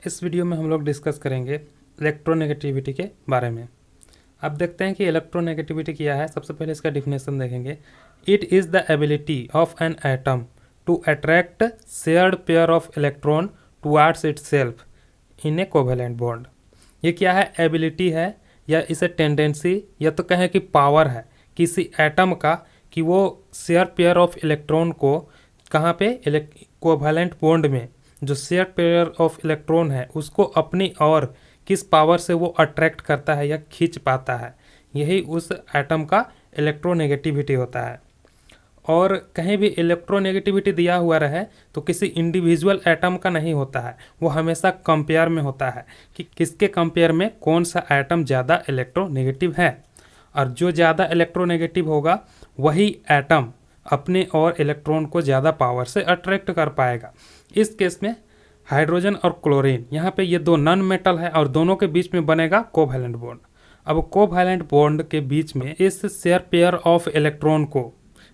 इस वीडियो में हम लोग डिस्कस करेंगे इलेक्ट्रोनेगेटिविटी के बारे में। अब देखते हैं कि इलेक्ट्रोनेगेटिविटी क्या है। सबसे पहले इसका डिफिनेशन देखेंगे। It is the ability of an atom to attract shared pair of electron towards itself in a covalent bond. ये क्या है? एबिलिटी है या इसे टेंडेंसी या तो कहें कि पावर है किसी एटम का कि वो शेयर पेयर ऑफ इलेक्ट्रॉन को कहाँ पे कोवेलेंट बॉन्ड में जो शेयर पेयर ऑफ इलेक्ट्रॉन है उसको अपनी और किस पावर से वो अट्रैक्ट करता है या खींच पाता है, यही उस एटम का इलेक्ट्रोनेगेटिविटी होता है। और कहीं भी इलेक्ट्रोनेगेटिविटी दिया हुआ रहे तो किसी इंडिविजुअल एटम का नहीं होता है, वो हमेशा कंपेयर में होता है कि किसके कंपेयर में कौन सा एटम ज़्यादा इलेक्ट्रोनेगेटिव है। और जो ज़्यादा इलेक्ट्रोनेगेटिव होगा वही एटम अपने और इलेक्ट्रॉन को ज़्यादा पावर से अट्रैक्ट कर पाएगा। इस केस में हाइड्रोजन और क्लोरीन, यहाँ पे ये दो नॉन मेटल है और दोनों के बीच में बनेगा कोवैलेंट बॉन्ड। अब कोवैलेंट बॉन्ड के बीच में इस शेयर पेयर ऑफ इलेक्ट्रॉन को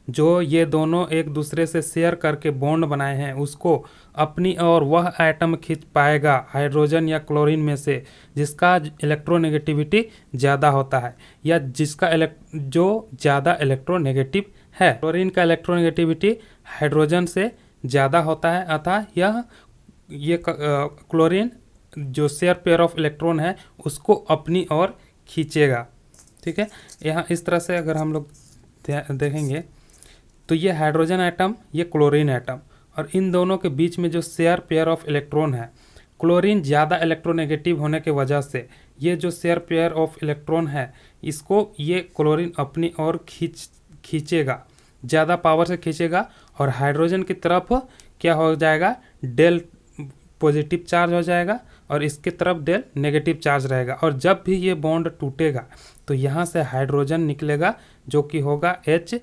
जो ये दोनों एक दूसरे से शेयर करके बॉन्ड बनाए हैं उसको अपनी और वह एटम खींच पाएगा हाइड्रोजन या क्लोरीन में से जिसका इलेक्ट्रोनेगेटिविटी ज़्यादा होता है या जिसका जो ज़्यादा इलेक्ट्रोनेगेटिव है। क्लोरीन का इलेक्ट्रोनेगेटिविटी हाइड्रोजन से ज़्यादा होता है, अतः ये क्लोरीन जो शेयर पेयर ऑफ इलेक्ट्रॉन है उसको अपनी ओर खींचेगा। ठीक है, यहाँ इस तरह से अगर हम लोग देखेंगे तो ये हाइड्रोजन एटम, ये क्लोरीन एटम, और इन दोनों के बीच में जो शेयर पेयर ऑफ इलेक्ट्रॉन है, क्लोरीन ज़्यादा इलेक्ट्रोनेगेटिव होने के वजह से ये जो शेयर पेयर ऑफ इलेक्ट्रॉन है इसको ये क्लोरीन अपनी ओर खींचेगा, ज़्यादा पावर से खींचेगा और हाइड्रोजन की तरफ क्या हो जाएगा? डेल पॉजिटिव चार्ज हो जाएगा और इसकी तरफ डेल नेगेटिव चार्ज रहेगा। और जब भी ये बॉन्ड टूटेगा तो यहाँ से हाइड्रोजन निकलेगा जो कि होगा H+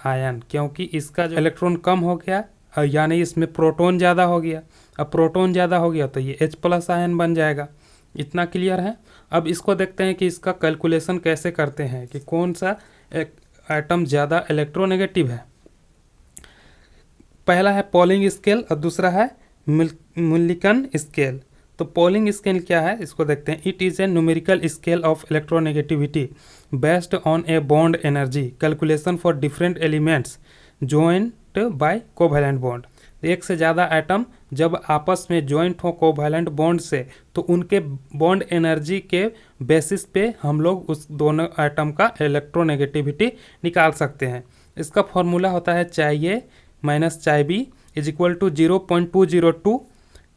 आयन, क्योंकि इसका जो इलेक्ट्रॉन कम हो गया यानी इसमें प्रोटॉन ज़्यादा हो गया। अब प्रोटॉन ज़्यादा हो गया तो ये H+ आयन बन जाएगा। इतना क्लियर है। अब इसको देखते हैं कि इसका कैलकुलेशन कैसे करते हैं कि कौन सा एटम ज़्यादा इलेक्ट्रोनेगेटिव है। पहला है पॉलिंग स्केल और दूसरा है मिल्किन स्केल। तो पॉलिंग स्केल क्या है इसको देखते हैं। It is a numerical scale of electronegativity based on a bond energy calculation for different elements joined by covalent bond. एक से ज़्यादा एटम जब आपस में जॉइंट हो कोवैलेंट बॉन्ड से तो उनके बॉन्ड एनर्जी के बेसिस पे हम लोग उस दोनों एटम का इलेक्ट्रोनेगेटिविटी निकाल सकते हैं। इसका फॉर्मूला होता है चाहे माइनस चाहे बी इज इक्वल टू 0.202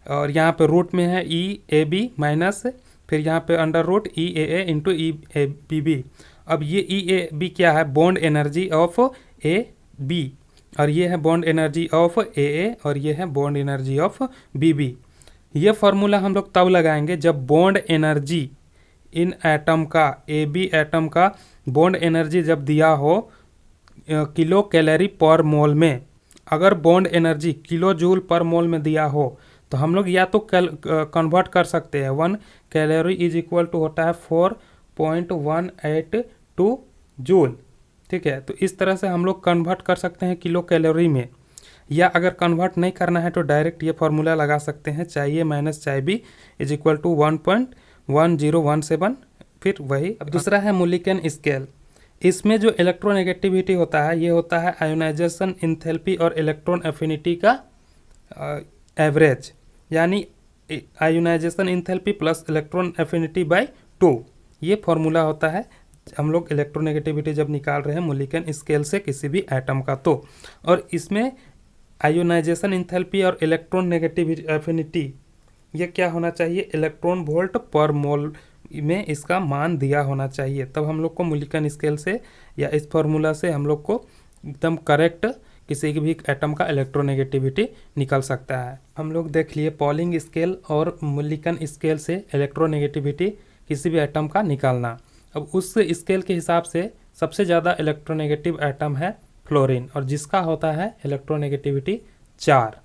और यहाँ पे रूट में है EAB माइनस फिर यहाँ पे under root EAA into EABB। अब ये EAB क्या है? बॉन्ड एनर्जी ऑफ AB और ये है बॉन्ड एनर्जी ऑफ AA और ये है बॉन्ड एनर्जी ऑफ BB। ये फार्मूला हम लोग तब लगाएंगे जब बॉन्ड एनर्जी इन एटम का AB एटम का बॉन्ड एनर्जी जब दिया हो किलो कैलोरी पर मोल में। अगर बॉन्ड एनर्जी किलो जूल पर मोल में दिया हो तो हम लोग या तो कन्वर्ट कर सकते हैं। 1 कैलोरी इज इक्वल टू होता है 4.182 जूल। ठीक है, तो इस तरह से हम लोग कन्वर्ट कर सकते हैं किलो कैलोरी में, या अगर कन्वर्ट नहीं करना है तो डायरेक्ट ये फार्मूला लगा सकते हैं चाहिए माइनस चाहे बी इज इक्वल टू 1.1017 फिर वही। अब दूसरा है मिल्किन स्केल। इसमें जो इलेक्ट्रोनेगेटिविटी होता है ये होता है आयोनाइजेशन इंथैल्पी और इलेक्ट्रॉन एफिनिटी का एवरेज, यानी ionization enthalpy plus electron affinity by 2। ये फॉर्मूला होता है हम लोग इलेक्ट्रोनेगेटिविटी जब निकाल रहे हैं मिल्किन स्केल से किसी भी एटम का। तो और इसमें आयोनाइजेशन इंथैल्पी और इलेक्ट्रॉन नेगेटिविटी एफिनिटी ये क्या होना चाहिए? इलेक्ट्रॉन वोल्ट पर मोल में इसका मान दिया होना चाहिए, तब हम लोग को मिल्किन स्केल से या इस फार्मूला से हम लोग को एकदम करेक्ट किसी भी एटम का इलेक्ट्रोनेगेटिविटी निकल सकता है। हम लोग देख लिए पॉलिंग स्केल और मिल्किन स्केल से इलेक्ट्रोनेगेटिविटी किसी भी एटम का निकालना। अब उस स्केल के हिसाब से सबसे ज़्यादा इलेक्ट्रोनेगेटिव एटम है फ्लोरीन और जिसका होता है इलेक्ट्रोनेगेटिविटी 4।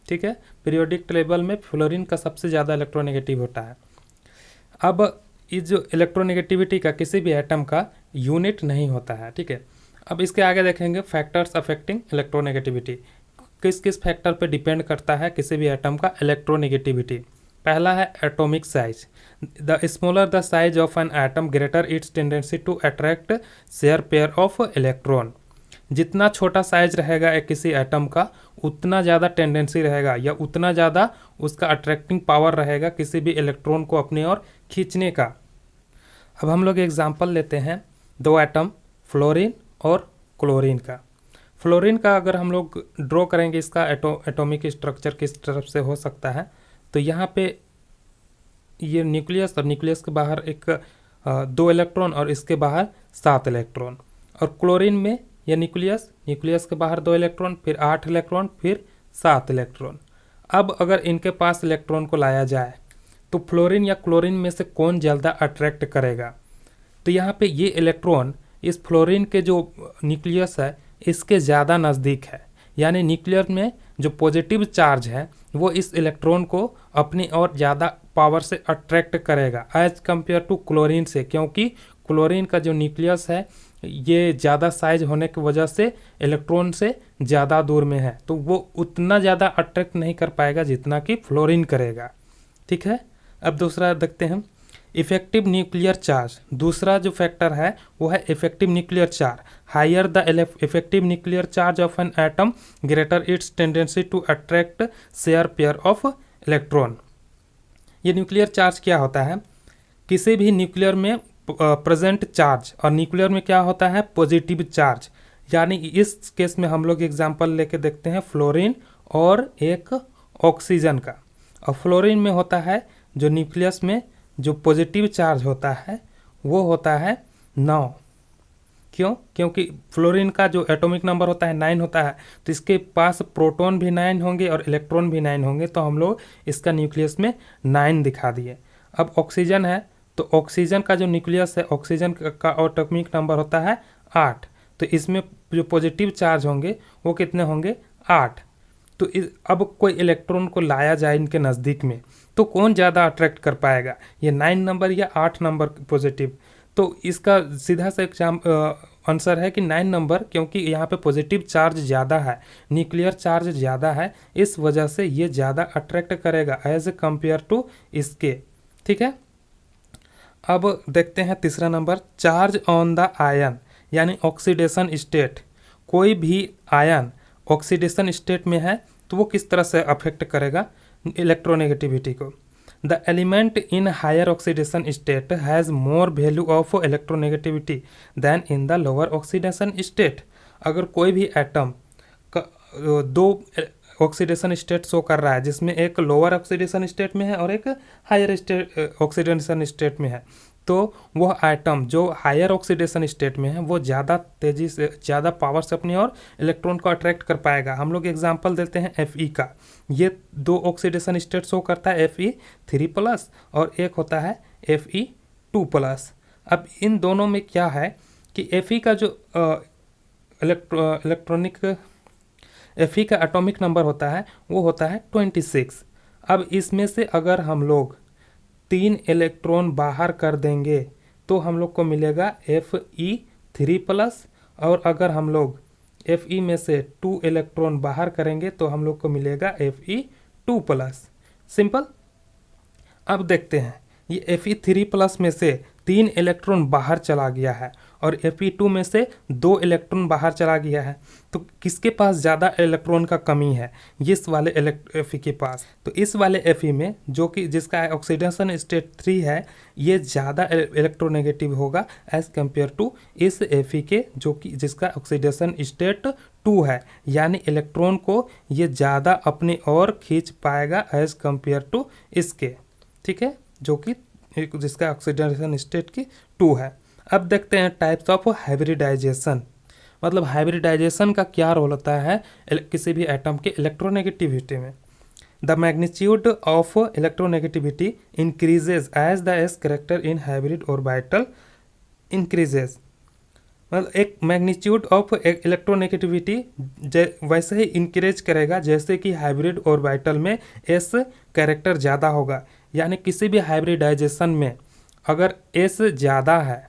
ठीक है, पीरियोडिक टेबल में फ्लोरीन का सबसे ज़्यादा इलेक्ट्रोनेगेटिव होता है। अब इस जो इलेक्ट्रोनेगेटिविटी का किसी भी एटम का यूनिट नहीं होता है। ठीक है, अब इसके आगे देखेंगे फैक्टर्स अफेक्टिंग इलेक्ट्रोनेगेटिविटी। किस किस फैक्टर पे डिपेंड करता है किसी भी एटम का इलेक्ट्रोनेगेटिविटी। पहला है atomic size. The smaller the size of an atom greater its tendency to attract share pair of electron. जितना छोटा साइज रहेगा एक किसी एटम का, उतना ज़्यादा टेंडेंसी रहेगा या उतना ज़्यादा उसका अट्रैक्टिंग पावर रहेगा किसी भी इलेक्ट्रॉन को अपनी ओर खींचने का। अब हम लोग एग्जांपल लेते हैं दो एटम फ्लोरीन और क्लोरीन का। फ्लोरीन का अगर हम लोग ड्रॉ करेंगे इसका एटॉमिक स्ट्रक्चर किस तरफ से हो सकता है, तो यहाँ पे ये न्यूक्लियस और न्यूक्लियस के बाहर एक 2 इलेक्ट्रॉन और इसके बाहर 7 इलेक्ट्रॉन। और क्लोरीन में ये न्यूक्लियस के बाहर 2 इलेक्ट्रॉन, फिर 8 इलेक्ट्रॉन, फिर 7 इलेक्ट्रॉन। अब अगर इनके पास इलेक्ट्रॉन को लाया जाए तो फ्लोरीन या क्लोरीन में से कौन ज़्यादा अट्रैक्ट करेगा? तो यहाँ पे ये इलेक्ट्रॉन इस फ्लोरीन के जो न्यूक्लियस है इसके ज़्यादा नज़दीक है, यानी न्यूक्लियर में जो पॉजिटिव चार्ज है वो इस इलेक्ट्रॉन को अपनी ओर ज़्यादा पावर से अट्रैक्ट करेगा एज कंपेयर टू क्लोरीन से, क्योंकि क्लोरीन का जो न्यूक्लियस है ये ज़्यादा साइज होने की वजह से इलेक्ट्रॉन से ज़्यादा दूर में है, तो वो उतना ज़्यादा अट्रैक्ट नहीं कर पाएगा जितना कि फ्लोरीन करेगा। ठीक है, अब दूसरा देखते हैं इफेक्टिव न्यूक्लियर चार्ज। दूसरा जो फैक्टर है वो है effective nuclear charge. Higher the effective nuclear charge of an atom greater its tendency to attract share pair of electron. ये न्यूक्लियर चार्ज क्या होता है? किसी भी न्यूक्लियर में प्रेजेंट चार्ज, और न्यूक्लियर में क्या होता है? Positive charge. यानी इस केस में हम लोग एग्जांपल लेके देखते हैं फ्लोरीन और एक ऑक्सीजन का। और फ्लोरीन में होता है जो न्यूक्लियस में जो पॉजिटिव चार्ज होता है वो होता है 9। क्यों? क्योंकि फ्लोरीन का जो एटॉमिक नंबर होता है 9 होता है, तो इसके पास प्रोटॉन भी 9 होंगे और इलेक्ट्रॉन भी 9 होंगे, तो हम लोग इसका न्यूक्लियस में 9 दिखा दिए। अब ऑक्सीजन है तो ऑक्सीजन का जो न्यूक्लियस है, ऑक्सीजन का एटॉमिक नंबर होता है 8, तो इसमें जो पॉजिटिव चार्ज होंगे वो कितने होंगे? 8। तो अब कोई इलेक्ट्रॉन को लाया जाए इनके नज़दीक में तो कौन ज़्यादा अट्रैक्ट कर पाएगा, ये 9 नंबर या 8 नंबर पॉजिटिव? तो इसका सीधा सा आंसर है कि 9 नंबर, क्योंकि यहाँ पे पॉजिटिव चार्ज ज़्यादा है, न्यूक्लियर चार्ज ज़्यादा है, इस वजह से ये ज़्यादा अट्रैक्ट करेगा एज कंपेयर टू इसके। ठीक है, अब देखते हैं तीसरा number charge on the ion, यानी ऑक्सीडेशन स्टेट। कोई भी आयन ऑक्सीडेशन स्टेट में है तो वो किस तरह से अफेक्ट करेगा इलेक्ट्रोनेगेटिविटी को। The element in higher oxidation state has more value of electronegativity than in the lower oxidation state. अगर कोई भी एटम का 2 ऑक्सीडेशन स्टेट शो कर रहा है जिसमें एक लोअर ऑक्सीडेशन स्टेट में है और एक हायर ऑक्सीडेशन स्टेट में है, तो वह आइटम जो हायर ऑक्सीडेशन स्टेट में है वो ज़्यादा तेज़ी से, ज़्यादा पावर से अपनी और इलेक्ट्रॉन को अट्रैक्ट कर पाएगा। हम लोग एग्जांपल देते हैं Fe का। ये 2 ऑक्सीडेशन स्टेट शो करता है, Fe3+ और एक होता है Fe2+। अब इन दोनों में क्या है कि Fe का जो Fe का एटॉमिक नंबर होता है वो होता है 26। अब इसमें से अगर हम लोग 3 इलेक्ट्रॉन बाहर कर देंगे तो हम लोग को मिलेगा Fe3+, और अगर हम लोग Fe में से 2 इलेक्ट्रॉन बाहर करेंगे तो हम लोग को मिलेगा Fe2+। सिंपल। अब देखते हैं ये Fe3+ में से 3 इलेक्ट्रॉन बाहर चला गया है और Fe2 में से 2 इलेक्ट्रॉन बाहर चला गया है, तो किसके पास ज़्यादा इलेक्ट्रॉन का कमी है? इस वाले Fe के पास। तो इस वाले Fe में जो कि जिसका ऑक्सीडेशन स्टेट 3 है, ये ज़्यादा इलेक्ट्रोनेगेटिव होगा एज कंपेयर टू इस Fe के जो कि जिसका ऑक्सीडेशन स्टेट 2 है, यानी इलेक्ट्रॉन को ये ज़्यादा अपनी ओर खींच पाएगा एज कंपेयर टू इसके। ठीक है, जो कि जिसका ऑक्सीडेशन स्टेट की 2 है। अब देखते हैं टाइप्स ऑफ हाइब्रिडाइजेशन। मतलब हाइब्रिडाइजेशन का क्या रोल होता है किसी भी एटम के इलेक्ट्रोनेगेटिविटी में। The magnitude of electronegativity increases as the s character in hybrid orbital increases. मतलब एक मैग्नीट्यूड ऑफ इलेक्ट्रोनेगेटिविटी वैसे ही इंक्रीज करेगा जैसे कि हाइब्रिड ऑर्बिटल में एस कैरेक्टर ज़्यादा होगा। यानी किसी भी हाइब्रिडाइजेशन में अगर एस ज़्यादा है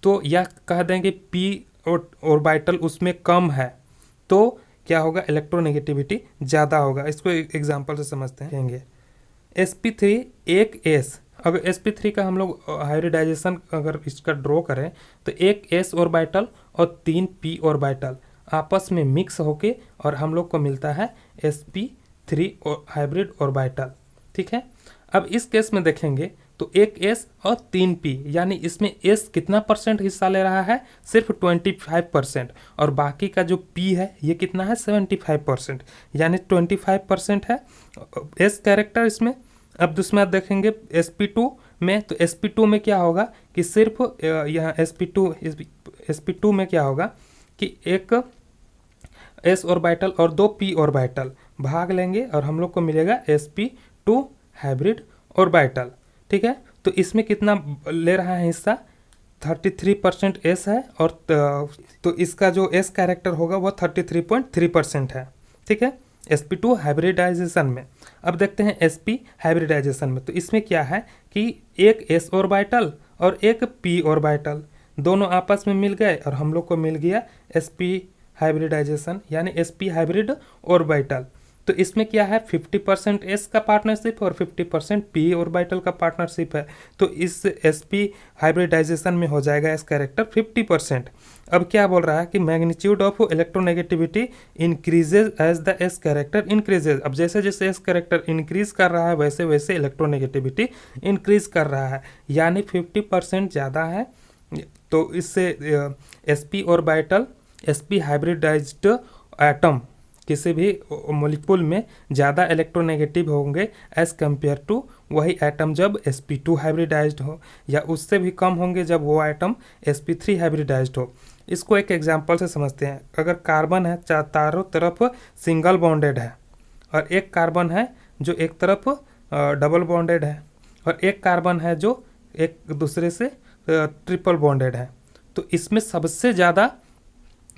तो यह कह देंगे पी ऑर्बिटल उसमें कम है तो क्या होगा? इलेक्ट्रोनेगेटिविटी ज़्यादा होगा। इसको एग्जांपल से समझते हैं। sp3 एक s, अगर sp3 का हम लोग हाइब्रिडाइजेशन अगर इसका ड्रॉ करें तो एक s ऑर्बिटल और 3 p ऑर्बिटल आपस में मिक्स होके और हम लोग को मिलता है sp3 हाइब्रिड ऑर्बिटल। ठीक है, अब इस केस में देखेंगे तो एक s और 3 p, यानी इसमें s कितना परसेंट हिस्सा ले रहा है, सिर्फ 25%, और बाकी का जो p है ये कितना है 75%, यानी 25% है s कैरेक्टर इसमें। अब दूसरा देखेंगे sp2 में, तो sp2 में क्या होगा कि सिर्फ यहाँ sp2 में क्या होगा कि एक s ऑर्बिटल और 2 p ऑर्बिटल भाग लेंगे और हम लोग को मिलेगा sp2 हाइब्रिड ऑर्बिटल। ठीक है, तो इसमें कितना ले रहा है हिस्सा, 33% s है, और तो इसका जो s कैरेक्टर होगा वो 33.3% है। ठीक है, sp2 हाइब्रिडाइजेशन में। अब देखते हैं sp हाइब्रिडाइजेशन में, तो इसमें क्या है कि एक s ऑर्बिटल और एक p ऑर्बिटल दोनों आपस में मिल गए और हम लोग को मिल गया sp हाइब्रिडाइजेशन, यानी sp हाइब्रिड ऑर्बिटल। तो इसमें क्या है 50% s का पार्टनरशिप और 50% p ऑर्बिटल का पार्टनरशिप है, तो इस sp हाइब्रिडाइजेशन में हो जाएगा s कैरेक्टर 50%। अब क्या बोल रहा है कि magnitude of electronegativity increases as the s character increases. अब जैसे जैसे s कैरेक्टर इंक्रीज कर रहा है वैसे वैसे इलेक्ट्रोनेगेटिविटी इंक्रीज कर रहा है, यानी 50% ज़्यादा है। तो इससे sp orbital, sp hybridized atom किसी भी मॉलिक्यूल में ज़्यादा इलेक्ट्रोनेगेटिव होंगे एज कम्पेयर टू वही एटम जब sp2 हाइब्रिडाइज्ड हो, या उससे भी कम होंगे जब वो एटम sp3 हाइब्रिडाइज्ड हो। इसको एक एग्जांपल से समझते हैं। अगर कार्बन है चारों तरफ सिंगल बॉन्डेड है, और एक कार्बन है जो एक तरफ डबल बॉन्डेड है, और एक कार्बन है जो एक दूसरे से ट्रिपल बॉन्डेड है, तो इसमें सबसे ज़्यादा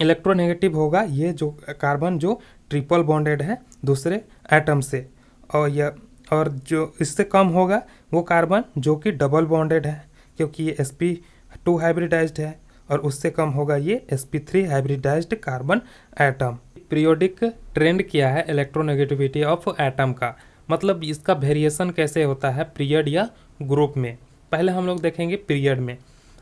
इलेक्ट्रोनेगेटिव होगा ये जो कार्बन जो ट्रिपल बॉन्डेड है दूसरे एटम से, और जो इससे कम होगा वो कार्बन जो कि डबल बॉन्डेड है, क्योंकि ये sp2 हाइब्रिडाइज्ड है, और उससे कम होगा ये sp3 hybridised carbon atom. Periodic trend क्या है इलेक्ट्रोनेगेटिविटी ऑफ एटम का, मतलब इसका वेरिएशन कैसे होता है पीरियड या ग्रुप में। पहले हम लोग देखेंगे पीरियड में।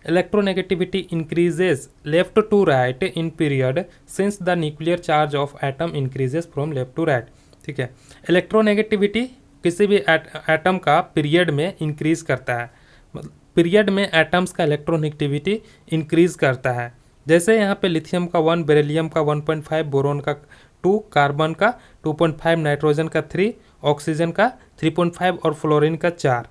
Electronegativity increases left to right in period since the nuclear charge of atom increases from left to right. ठीक है, इलेक्ट्रोनेगेटिविटी किसी भी एटम का पीरियड में इंक्रीज करता है, मतलब पीरियड में एटम्स का इलेक्ट्रोनेगेटिविटी इंक्रीज करता है। जैसे यहाँ पे लिथियम का 1, बेरिलियम का 1.5, बोरोन का 2, कार्बन का 2.5, नाइट्रोजन का 3, ऑक्सीजन का 3.5 और फ्लोरीन का 4।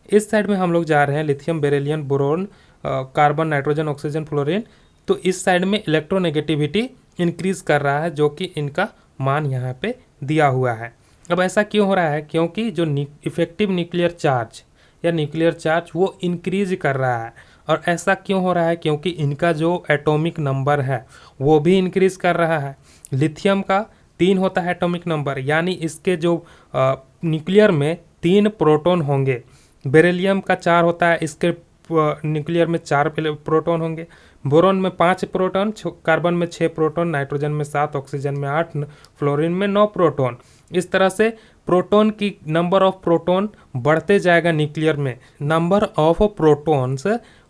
इस साइड में हम लोग जा रहे हैं lithium, beryllium, boron, carbon, nitrogen, oxygen, fluorine, तो इस साइड में इलेक्ट्रोनेगेटिविटी इंक्रीज कर रहा है, जो कि इनका मान यहाँ पे दिया हुआ है। अब ऐसा क्यों हो रहा है, क्योंकि जो इफेक्टिव न्यूक्लियर चार्ज या न्यूक्लियर चार्ज वो इंक्रीज कर रहा है। और ऐसा क्यों हो रहा है, क्योंकि इनका जो एटॉमिक नंबर है वो भी इंक्रीज कर रहा है। लिथियम का 3 होता है एटॉमिक नंबर, यानी इसके जो न्यूक्लियर में 3 प्रोटॉन होंगे। बेरिलियम का 4 होता है, इसके न्यूक्लियर में 4 प्रोटॉन होंगे। बोरोन में 5 प्रोटॉन, कार्बन में 6 प्रोटॉन, नाइट्रोजन में 7, ऑक्सीजन में 8, फ्लोरीन में 9 प्रोटॉन। इस तरह से प्रोटॉन की नंबर ऑफ प्रोटॉन बढ़ते जाएगा न्यूक्लियर में। Number of protons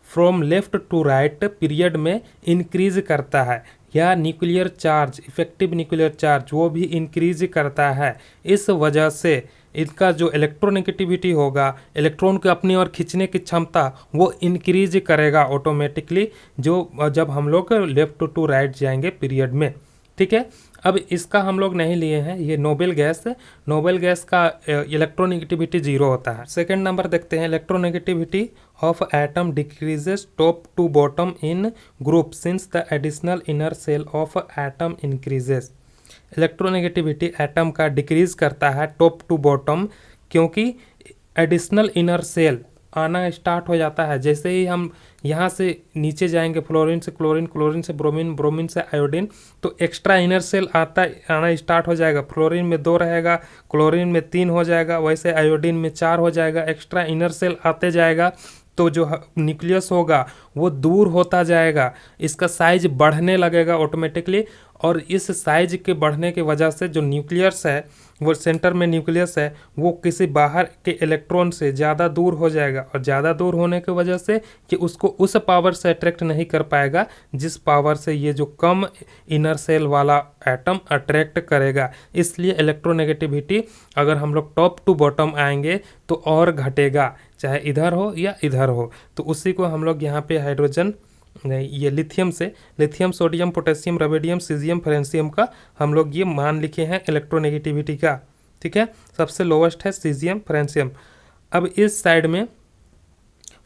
from left to right period में इंक्रीज करता है, या nuclear charge, effective nuclear charge वो भी इंक्रीज करता है। इस वजह से इनका जो इलेक्ट्रोनेगेटिविटी होगा, इलेक्ट्रॉन को अपनी ओर खींचने की क्षमता वो इंक्रीज करेगा ऑटोमेटिकली, जो जब हम लोग लेफ्ट टू राइट जाएंगे पीरियड में। ठीक है, अब इसका हम लोग नहीं लिए हैं, ये नोबेल गैस का इलेक्ट्रोनेगेटिविटी 0 होता है। सेकेंड नंबर देखते हैं, electronegativity of atom decreases top to bottom in group since the additional inner shell of atom increases. Electronegativity atom का डिक्रीज करता है टॉप टू बॉटम, क्योंकि एडिशनल इनर सेल आना स्टार्ट हो जाता है। जैसे ही हम यहाँ से नीचे जाएंगे, फ्लोरीन से क्लोरीन, क्लोरीन से ब्रोमीन, ब्रोमीन से आयोडीन, तो एक्स्ट्रा इनर सेल आना स्टार्ट हो जाएगा। फ्लोरीन में 2 रहेगा, क्लोरीन में 3 हो जाएगा, वैसे आयोडीन में 4 हो जाएगा। एक्स्ट्रा इनर सेल आते जाएगा तो जो न्यूक्लियस होगा वो दूर होता जाएगा, इसका साइज बढ़ने लगेगा ऑटोमेटिकली, और इस साइज के बढ़ने की वजह से जो न्यूक्लियस है, वो सेंटर में न्यूक्लियस है, वो किसी बाहर के इलेक्ट्रॉन से ज़्यादा दूर हो जाएगा, और ज़्यादा दूर होने की वजह से कि उसको उस पावर से अट्रैक्ट नहीं कर पाएगा जिस पावर से ये जो कम इनर सेल वाला एटम अट्रैक्ट करेगा। इसलिए इलेक्ट्रोनेगेटिविटी अगर हम लोग टॉप टू बॉटम आएंगे तो और घटेगा, चाहे इधर हो या इधर हो। तो उसी को हम लोग यहाँ पे हाइड्रोजन ये लिथियम से, lithium, sodium, potassium, rubidium, caesium, francium का हम लोग ये मान लिखे हैं इलेक्ट्रोनेगेटिविटी का। ठीक है, सबसे लोवेस्ट है सीजियम, फ्रेंसियम। अब इस साइड में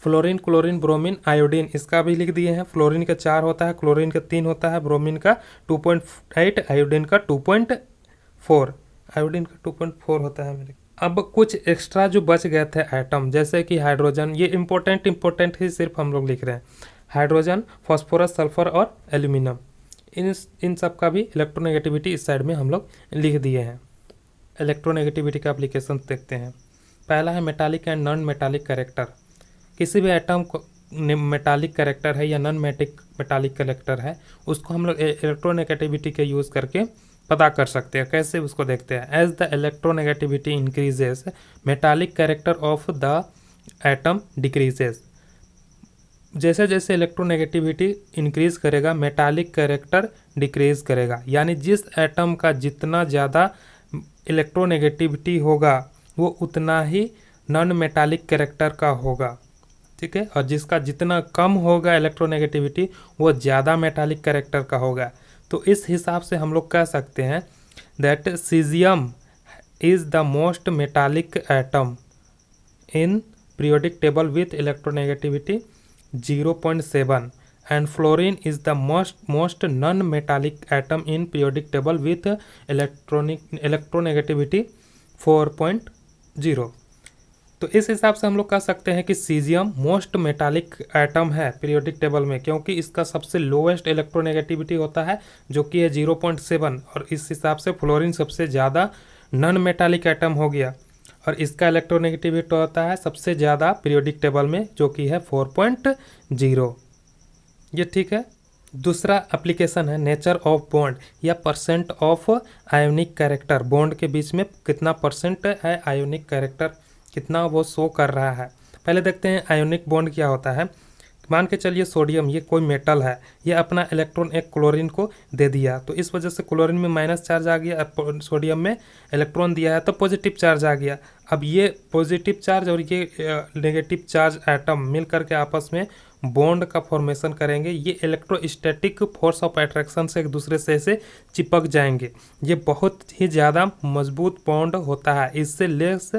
फ्लोरीन, क्लोरीन, ब्रोमीन, आयोडीन, इसका भी लिख दिए हैं। फ्लोरीन का 4 होता है, क्लोरीन का 3 होता है, ब्रोमीन का 2.8, आयोडीन का 2.4, आयोडीन का 2.4 होता है मेरे। अब कुछ एक्स्ट्रा जो बच गए थे एटम, जैसे कि हाइड्रोजन, ये इंपॉर्टेंट ही सिर्फ हम लोग लिख रहे हैं। हाइड्रोजन, फास्फोरस, सल्फर और एल्यूमिनियम, इन सब का भी इलेक्ट्रोनेगेटिविटी इस साइड में हम लोग लिख दिए हैं। इलेक्ट्रोनेगेटिविटी का एप्लीकेशन देखते हैं। पहला है metallic and non metallic character. किसी भी एटम को मेटालिक कैरेक्टर है या नॉन मेटालिक कैरेक्टर है, उसको हम लोग इलेक्ट्रोनेगेटिविटी के यूज़ करके पता कर सकते हैं। कैसे, उसको देखते हैं। As the electronegativity increases, metallic character of the atom decreases. जैसे जैसे इलेक्ट्रोनेगेटिविटी इंक्रीज करेगा, मेटालिक कैरेक्टर डिक्रीज करेगा। यानी जिस एटम का जितना ज़्यादा इलेक्ट्रोनेगेटिविटी होगा वो उतना ही नॉन मेटालिक कैरेक्टर का होगा। ठीक है, और जिसका जितना कम होगा इलेक्ट्रोनेगेटिविटी वो ज़्यादा मेटालिक कैरेक्टर का होगा। तो इस हिसाब से हम लोग कह सकते हैं that caesium is the most metallic atom in periodic table with electronegativity 0.7 and fluorine is the most non-metallic atom in periodic table with electronegativity 4.0। तो इस हिसाब से हम लोग कह सकते हैं कि सीजियम मोस्ट मेटालिक एटम है पीरियोडिक टेबल में, क्योंकि इसका सबसे लोएस्ट इलेक्ट्रोनेगेटिविटी होता है जो कि है 0.7, और इस हिसाब से फ्लोरीन सबसे ज़्यादा नॉन मेटालिक एटम हो गया, और इसका इलेक्ट्रोनेगेटिविटी होता है सबसे ज़्यादा पीरियोडिक टेबल में जो कि है 4.0। ये ठीक है। दूसरा एप्लीकेशन है नेचर ऑफ बॉन्ड या percent of ionic character. Bond के बीच में कितना परसेंट है आयोनिक कैरेक्टर, कितना वो शो कर रहा है। पहले देखते हैं आयोनिक बॉन्ड क्या होता है। मान के चलिए सोडियम, ये कोई मेटल है, ये अपना इलेक्ट्रॉन एक क्लोरीन को दे दिया, तो इस वजह से क्लोरीन में माइनस चार्ज आ गया, सोडियम में इलेक्ट्रॉन दिया है तो पॉजिटिव चार्ज आ गया। अब ये पॉजिटिव चार्ज और ये नेगेटिव चार्ज एटम मिल करके आपस में बॉन्ड का फॉर्मेशन करेंगे। ये इलेक्ट्रोस्टैटिक फोर्स ऑफ अट्रैक्शन से एक दूसरे से ऐसे चिपक जाएंगे। ये बहुत ही ज़्यादा मजबूत बॉन्ड होता है। इससे लेस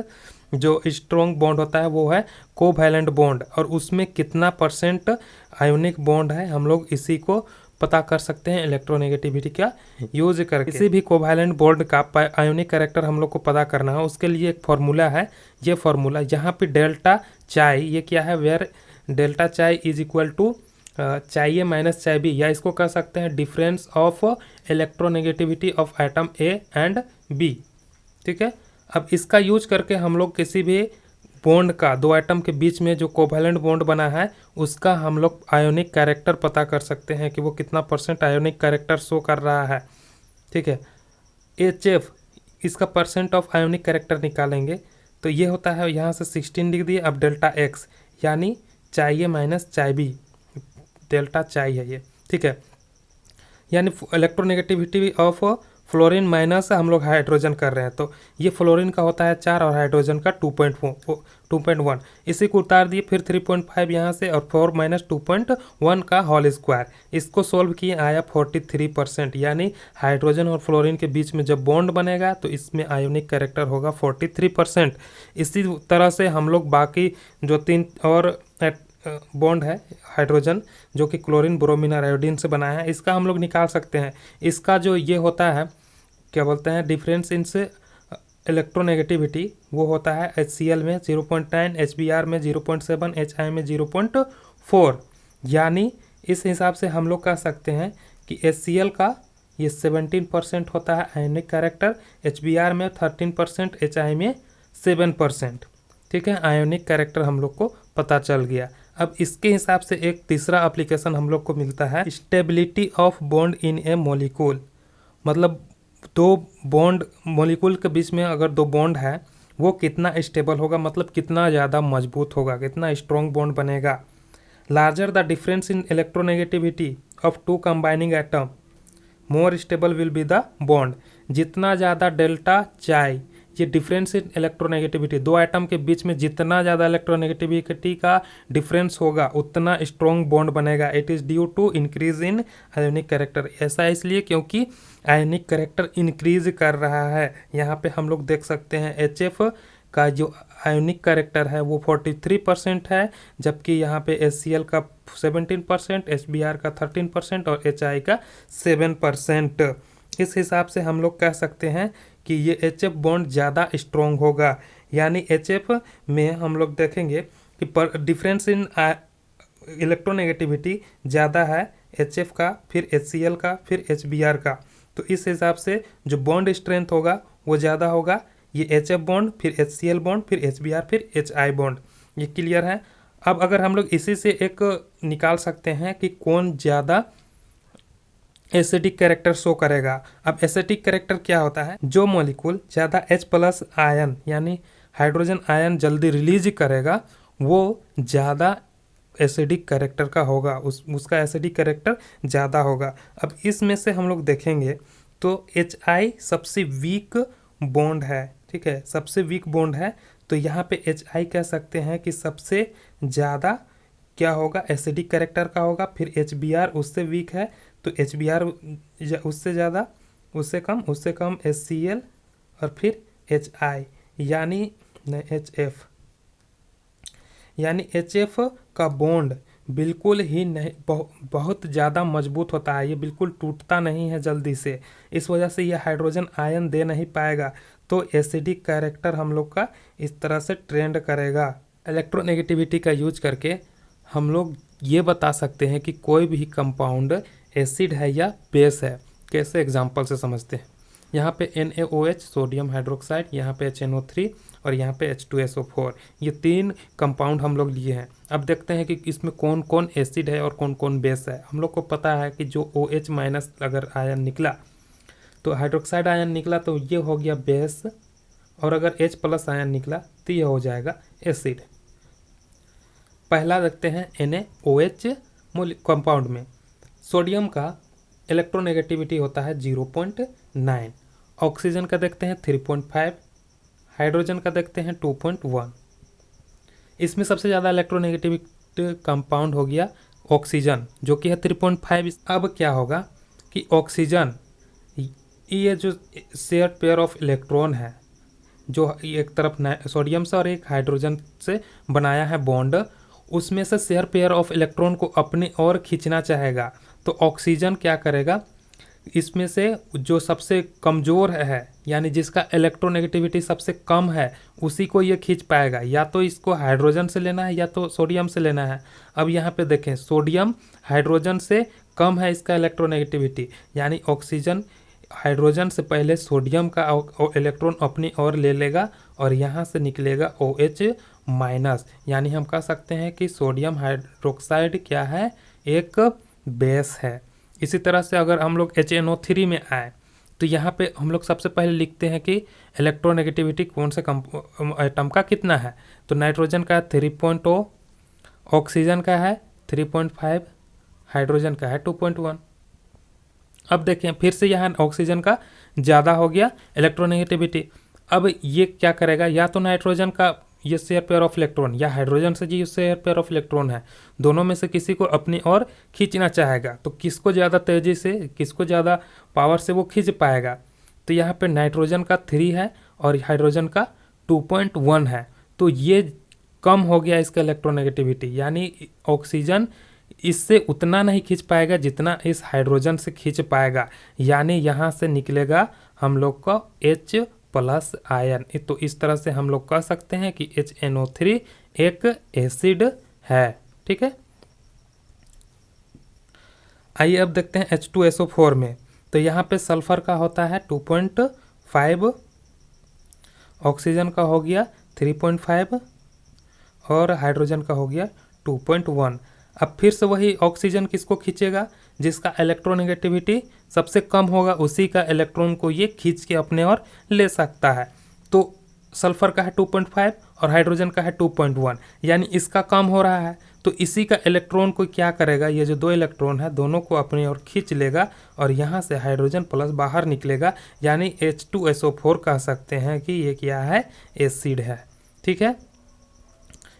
जो स्ट्रॉन्ग बॉन्ड होता है वो है कोवैलेंट बॉन्ड, और उसमें कितना परसेंट आयोनिक बॉन्ड है हम लोग इसी को पता कर सकते हैं इलेक्ट्रोनेगेटिविटी का यूज करके। किसी भी कोवैलेंट बॉन्ड का आयोनिक कैरेक्टर हम लोग को पता करना है, उसके लिए एक फार्मूला है। ये फार्मूला यहाँ पे डेल्टा चाई, ये क्या है, वेयर डेल्टा चाई इज इक्वल टू चाई ए माइनस चाई बी, या इसको कह सकते हैं difference of electronegativity of atom A and B. ठीक है, अब इसका यूज करके हम लोग किसी भी बॉन्ड का, दो एटम के बीच में जो कोवैलेंट बॉन्ड बना है उसका हम लोग आयोनिक कैरेक्टर पता कर सकते हैं कि वो कितना परसेंट आयोनिक कैरेक्टर शो कर रहा है। ठीक है, HF, इसका परसेंट ऑफ आयोनिक कैरेक्टर निकालेंगे तो ये होता है, यहाँ से 16 लिख दिए। अब डेल्टा X यानी चाई ए माइनस चाई बी, डेल्टा चाई है ये। ठीक है, यानी इलेक्ट्रोनेगेटिविटी ऑफ फ्लोरीन माइनस हम लोग हाइड्रोजन कर रहे हैं, तो ये फ्लोरीन का होता है 4 और हाइड्रोजन का 2.1। इसी को उतार दिए, फिर 3.5 यहाँ से, और 4 माइनस 2.1 का होल स्क्वायर। इसको सोल्व किए, आया 43%। यानी हाइड्रोजन और फ्लोरीन के बीच में जब बॉन्ड बनेगा तो इसमें आयोनिक कैरेक्टर होगा 43%। इसी तरह से हम लोग बाकी जो 3 और बॉन्ड है हाइड्रोजन जो कि क्लोरीन, ब्रोमीन और आयोडीन से बना है, इसका हम लोग निकाल सकते हैं। इसका जो ये होता है, क्या बोलते हैं, डिफरेंस इन से इलेक्ट्रोनेगेटिविटी, वो होता है HCl में 0.9, HBr में 0.7, HI में 0.4। यानी इस हिसाब से हम लोग कह सकते हैं कि HCl का ये 17% होता है आयोनिक कैरेक्टर, HBr में 13%, HI में 7%। ठीक है, आयोनिक कैरेक्टर हम लोग को पता चल गया। अब इसके हिसाब से एक तीसरा एप्लीकेशन हम लोग को मिलता है, stability of bond in A molecule. मतलब दो बॉन्ड मॉलिक्यूल के बीच में अगर दो बॉन्ड है वो कितना स्टेबल होगा, मतलब कितना ज़्यादा मजबूत होगा, कितना स्ट्रॉन्ग बॉन्ड बनेगा। Larger the difference in electronegativity of two combining atom more stable will be the bond. जितना ज़्यादा डेल्टा चाई, ये डिफरेंस इन इलेक्ट्रोनेगेटिविटी, दो एटम के बीच में जितना ज़्यादा इलेक्ट्रोनेगेटिविटी का डिफरेंस होगा उतना स्ट्रॉन्ग बॉन्ड बनेगा। It is due to increase in ionic character. ऐसा इसलिए क्योंकि आयोनिक कैरेक्टर इंक्रीज कर रहा है। यहाँ पे हम लोग देख सकते हैं HF का जो आयोनिक कैरेक्टर है वो 43% है, जबकि यहाँ पे HCl का 17%, HBr का 13% और HI का 7%। इस हिसाब से हम लोग कह सकते हैं कि ये HF बॉन्ड ज़्यादा स्ट्रॉन्ग होगा। यानी HF में हम लोग देखेंगे कि पर डिफरेंस इन इलेक्ट्रोनेगेटिविटी ज़्यादा है HF का, फिर HCl का, फिर HBr का। तो इस हिसाब से जो बॉन्ड स्ट्रेंथ होगा वो ज़्यादा होगा। ये HF बॉन्ड, फिर HCl बॉन्ड, फिर HBr, फिर HI बॉन्ड। ये क्लियर है। अब अगर हम लोग इसी से एक निकाल सकते हैं कि कौन ज़्यादा एसिडिक कैरेक्टर शो करेगा। अब एसिडिक कैरेक्टर क्या होता है, जो मॉलिक्यूल ज़्यादा H+ आयन यानी हाइड्रोजन आयन जल्दी रिलीज करेगा वो ज़्यादा एसिडिक कैरेक्टर का होगा, उसका एसिडिक कैरेक्टर ज़्यादा होगा। अब इसमें से हम लोग देखेंगे तो HI सबसे वीक बॉन्ड है, ठीक है, सबसे वीक बॉन्ड है। तो यहाँ पे HI कह सकते हैं कि सबसे ज़्यादा क्या होगा, एसिडिक कैरेक्टर का होगा। फिर HBr उससे वीक है तो HBr उससे ज़्यादा, उससे कम HCl और फिर HI यानी HF। यानी HF का बॉन्ड बिल्कुल ही नहीं, बहुत ज़्यादा मजबूत होता है, ये बिल्कुल टूटता नहीं है जल्दी से। इस वजह से ये हाइड्रोजन आयन दे नहीं पाएगा। तो एसिडिक कैरेक्टर हम लोग का इस तरह से ट्रेंड करेगा। इलेक्ट्रोनेगेटिविटी का यूज करके हम लोग ये बता सकते हैं कि कोई भी कंपाउंड एसिड है या बेस है। कैसे एग्जांपल से समझते हैं। यहाँ पे NaOH सोडियम हाइड्रोक्साइड, यहाँ पे HNO3 और यहाँ पे H2SO4, ये 3 कंपाउंड हम लोग लिए हैं। अब देखते हैं कि इसमें कौन कौन एसिड है और कौन कौन बेस है। हम लोग को पता है कि जो OH- अगर आयन निकला तो हाइड्रोक्साइड आयन निकला तो ये हो गया बेस, और अगर H+ आयन निकला तो ये हो जाएगा एसिड। पहला देखते हैं NaOH कंपाउंड में सोडियम का इलेक्ट्रोनेगेटिविटी होता है 0.9, ऑक्सीजन का देखते हैं 3.5, हाइड्रोजन का देखते हैं 2.1। इसमें सबसे ज़्यादा इलेक्ट्रोनेगेटिविटी कंपाउंड हो गया ऑक्सीजन जो कि है 3.5। अब क्या होगा कि ऑक्सीजन ये जो शेयर पेयर ऑफ इलेक्ट्रॉन है, जो एक तरफ सोडियम से और एक हाइड्रोजन से बनाया है बॉन्ड, उसमें से शेयर पेयर ऑफ इलेक्ट्रॉन को अपनी ओर खींचना चाहेगा। तो ऑक्सीजन क्या करेगा, इसमें से जो सबसे कमज़ोर है यानी जिसका इलेक्ट्रोनेगेटिविटी सबसे कम है उसी को ये खींच पाएगा। या तो इसको हाइड्रोजन से लेना है या तो सोडियम से लेना है। अब यहाँ पे देखें सोडियम हाइड्रोजन से कम है इसका इलेक्ट्रोनेगेटिविटी, यानी ऑक्सीजन हाइड्रोजन से पहले सोडियम का इलेक्ट्रॉन अपनी ओर ले लेगा और यहाँ से निकलेगा OH-, यानी हम कह सकते हैं कि सोडियम हाइड्रोक्साइड क्या है, एक बेस है। इसी तरह से अगर हम लोग HNO3 में आए तो यहाँ पे हम लोग सबसे पहले लिखते हैं कि इलेक्ट्रोनेगेटिविटी कौन से एटम का कितना है। तो नाइट्रोजन का 3.0, ऑक्सीजन का है 3.5, हाइड्रोजन का है 2.1। अब देखें फिर से यहाँ ऑक्सीजन का ज़्यादा हो गया इलेक्ट्रोनेगेटिविटी। अब ये क्या करेगा, या तो नाइट्रोजन का ये शेयर पेयर ऑफ इलेक्ट्रॉन या हाइड्रोजन से जी शेयर पेयर ऑफ इलेक्ट्रॉन है, दोनों में से किसी को अपनी ओर खींचना चाहेगा। तो किसको ज़्यादा तेज़ी से, किसको ज़्यादा पावर से वो खींच पाएगा। तो यहाँ पे नाइट्रोजन का 3 है और हाइड्रोजन का 2.1 है। तो ये कम हो गया इसका इलेक्ट्रोनेगेटिविटी, यानी ऑक्सीजन इससे उतना नहीं खींच पाएगा जितना इस हाइड्रोजन से खींच पाएगा। यानी यहाँ से निकलेगा हम लोग का H+ आयन। तो इस तरह से हम लोग कह सकते हैं कि HNO3 एक एसिड है। ठीक है, आइए अब देखते हैं H2SO4 में। तो यहाँ पे सल्फर का होता है 2.5, ऑक्सीजन का हो गया 3.5 और हाइड्रोजन का हो गया 2.1। अब फिर से वही ऑक्सीजन किसको खींचेगा, जिसका इलेक्ट्रोनेगेटिविटी सबसे कम होगा उसी का इलेक्ट्रॉन को ये खींच के अपने और ले सकता है। तो सल्फर का है 2.5 और हाइड्रोजन का है 2.1, यानी इसका कम हो रहा है, तो इसी का इलेक्ट्रॉन को क्या करेगा, ये जो दो इलेक्ट्रॉन है दोनों को अपनी ओर खींच लेगा और यहाँ से हाइड्रोजन प्लस बाहर निकलेगा, यानी H2SO4 कह सकते हैं कि ये क्या है, एसिड है। ठीक है,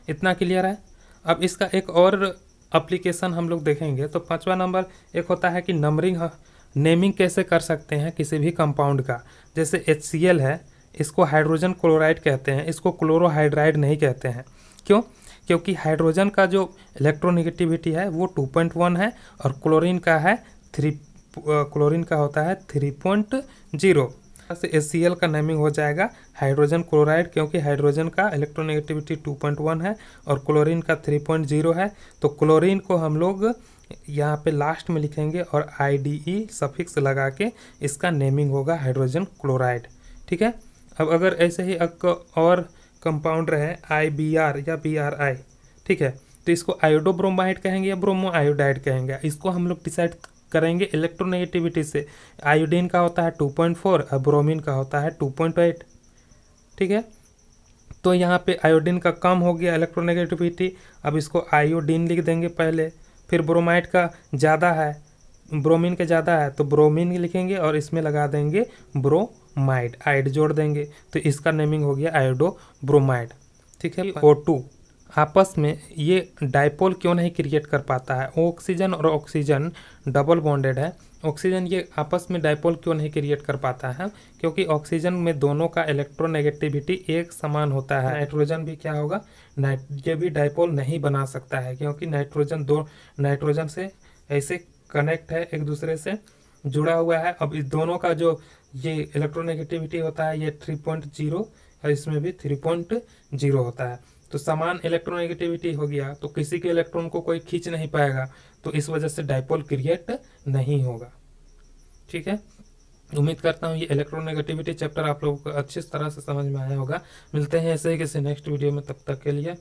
इतना क्लियर है। अब इसका एक और एप्लीकेशन हम लोग देखेंगे। तो 5वां नंबर एक होता है कि नेमिंग कैसे कर सकते हैं किसी भी कंपाउंड का। जैसे HCl है, इसको हाइड्रोजन क्लोराइड कहते हैं, इसको क्लोरोहाइड्राइड नहीं कहते हैं। क्यों? क्योंकि हाइड्रोजन का जो इलेक्ट्रोनेगेटिविटी है वो 2.1 है और क्लोरीन का होता है 3.0। से HCl का नेमिंग हो जाएगा हाइड्रोजन क्लोराइड, क्योंकि हाइड्रोजन का इलेक्ट्रोनेगेटिविटी 2.1 है और क्लोरीन का 3.0 है। तो क्लोरीन को हम लोग यहाँ पे लास्ट में लिखेंगे और IDE सफिक्स लगा के इसका नेमिंग होगा हाइड्रोजन क्लोराइड। ठीक है। अब अगर ऐसे ही और कंपाउंड रहे IBr या BRI, ठीक है, तो इसको आयोडोब्रोमाइड कहेंगे या ब्रोमो आयोडाइड कहेंगे, इसको हम लोग डिसाइड करेंगे इलेक्ट्रोनेगेटिविटी से। आयोडीन का होता है 2.4 और ब्रोमीन का होता है 2.8। ठीक है, तो यहाँ पे आयोडीन का कम हो गया इलेक्ट्रोनेगेटिविटी, अब इसको आयोडीन लिख देंगे पहले। फिर ब्रोमाइड का ज़्यादा है, ब्रोमीन के ज़्यादा है तो ब्रोमीन लिखेंगे और इसमें लगा देंगे ब्रोमाइड, आइड जोड़ देंगे, तो इसका नेमिंग हो गया आयोडो ब्रोमाइड। ठीक है। O2 आपस में ये डाइपोल क्यों नहीं क्रिएट कर पाता है? ऑक्सीजन और ऑक्सीजन डबल बॉन्डेड है, ऑक्सीजन ये आपस में डाइपोल क्यों नहीं क्रिएट कर पाता है? क्योंकि ऑक्सीजन में दोनों का इलेक्ट्रोनेगेटिविटी एक समान होता है। नाइट्रोजन भी क्या होगा, ये भी डाइपोल नहीं बना सकता है, क्योंकि नाइट्रोजन दो नाइट्रोजन से ऐसे कनेक्ट है, एक दूसरे से जुड़ा हुआ है। अब इस दोनों का जो ये इलेक्ट्रोनेगेटिविटी होता है ये 3.0 और इसमें भी 3.0 होता है, तो समान इलेक्ट्रोनेगेटिविटी हो गया, तो किसी के इलेक्ट्रॉन को कोई खींच नहीं पाएगा, तो इस वजह से डाइपोल क्रिएट नहीं होगा। ठीक है, उम्मीद करता हूँ ये इलेक्ट्रोनेगेटिविटी चैप्टर आप लोगों को अच्छी तरह से समझ में आया होगा। मिलते हैं ऐसे ही किसी नेक्स्ट वीडियो में, तब तक के लिए